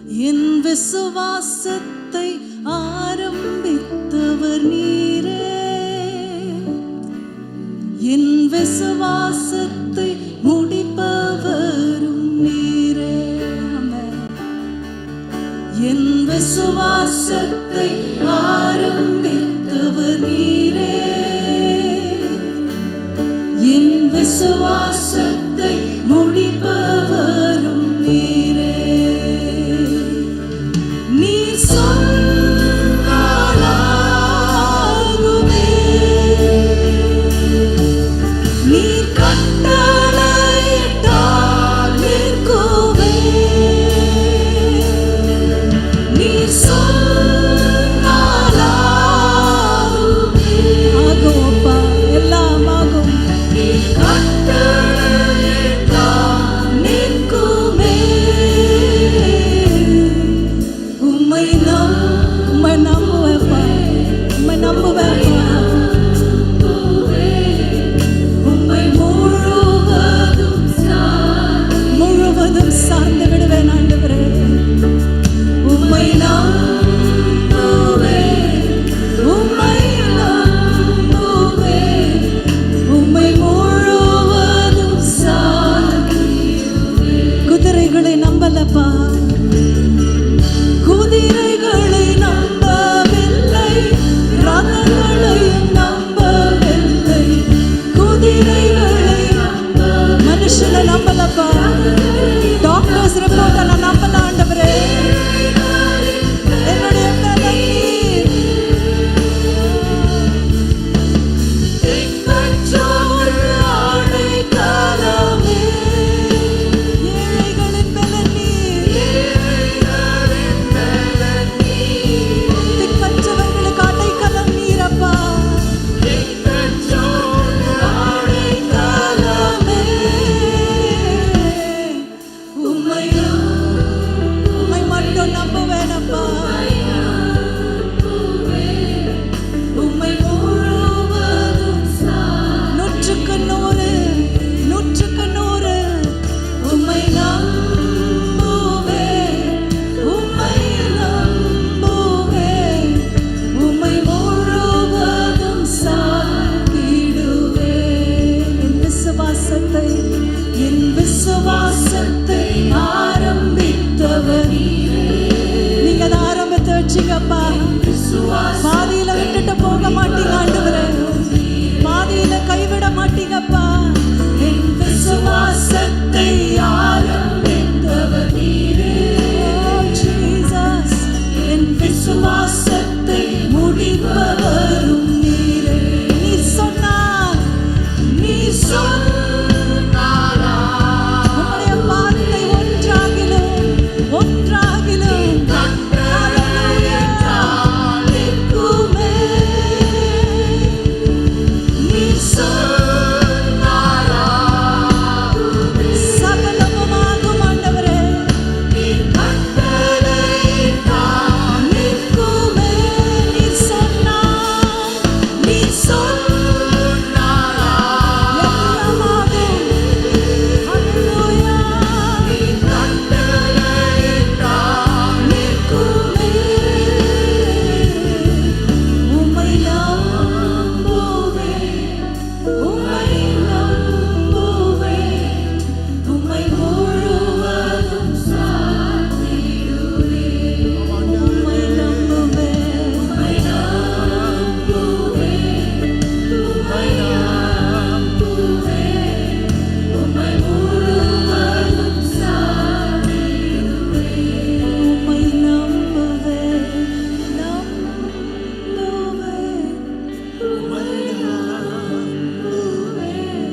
என் விசுவாசத்தை ஆரம்பித்தவர் நீரே, என் விசுவாசத்தை முடிப்பவரும் நீரே. என் விசுவாசத்தை ஆரம்பித்தவர் நீரே, என் விசுவாசத்தை முடிப்பவரும் நீரே. நீர் சொன்னாலாகுமே, நீர் கட்டளையிட்டால் நிற்குமே. நீர் சொன்னாலாகுமே, ஆகும் அப்பா, எல்லாம் ஆகும். நீர் கட்டளையிட்டால் நிற்குமே. உம்மை நம்புவேப்பா, உம்மை நம்புவேப்பா. உம்மை முழுவதும் சார்ந்து விடுவேன் ஆண்டவரே. உம்மை நம்புவேன், உம்மை நம்புவேன், உம்மை முழுவதும் சார்ந்து. குதிரைகளை நம்பலப்பா, குதிரைகளை நம்பவில்லை, ரதங்களையும் நம்பவில்லை. குதிரைகளை மனுஷனை நம்பலப்பா, டாக்டர்ஸ் ரிப்போர்ட்டை நான் நம்பல ஆண்டவரே. என்னுடைய பலனீர் அடைக்கலமே, ஏழைகளின் பலனீர், திக்கற்றவர்களுக்கு அடைக்கலம் நீரப்பா. அடைக்கலமே, உம்மை மட்டும் நம்புவேனப்பா. உம்மை முழுவதும் 100க்கு 100, 100க்கு 100 உம்மை நம்புவேன், உம்மை நம்புவேன், உம்மை முழுவதும் சார்ந்திடுவேன். என் விசுவாசத்தை ஆரம்பித்தவர் நீங்க அதை ஆரம்பித்து வச்சீங்கப்பா. பாதியில விட்டுட்டு போக மாட்டீங்க ஆண்டவரே, பாதியில கைவிட மாட்டீங்கப்பா. என் விசுவாசத்தை ஆரம்பித்தவர் நீரே, ஜீசஸ். என் விசுவாசத்தை முடிப்பவரும் நீரே. நீ சொன்னார், நீ சொன்னாரா, உம்முடைய வார்த்தை ஒன்றாகிலும் நிற்குமே. நீ சொன்னாரா, சகலமுமாகும் ஆண்டவரே. நீர் கட்டளையிட்டால் நிற்குமே. நீர் சொன்னார், நீர் சொன்னாரா, எல்லாமாகும். ஹல்லேலூயா. நீர் கட்டளையிட்டால் நிற்குமே. உம்மை நம்புவேன், உம்மை நம்புவேன், உம்மை முழுவதும் சார்ந்திடுவேன். உம்மை நம்புவேன், உம்மை நம்புவேன், உம்மை நம்புவேன், உம்மை முழுவதும் சார்ந்திடுவேன். உம்மை நம்புவேன், நம்புவேன், உம்மை நம்புவேன்,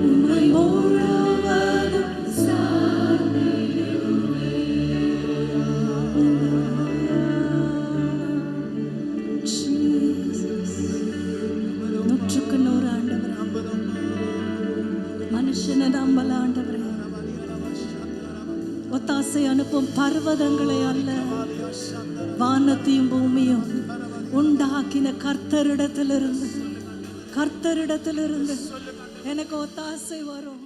உம்மை முழுவதும் சார்ந்திடுவேன். ஜீசஸ். 100க்கு 100 ஆண்டவரே, மனுஷனை நம்பல ஆண்டவரே. ஒத்தாசை அனுப்பும் பர்வதங்களை அல்ல, வானத்தையும் பூமியும் உண்டாக்கின கர்த்தரிடத்திலிருந்து எனக்கு ஒத்தாசை வரும்.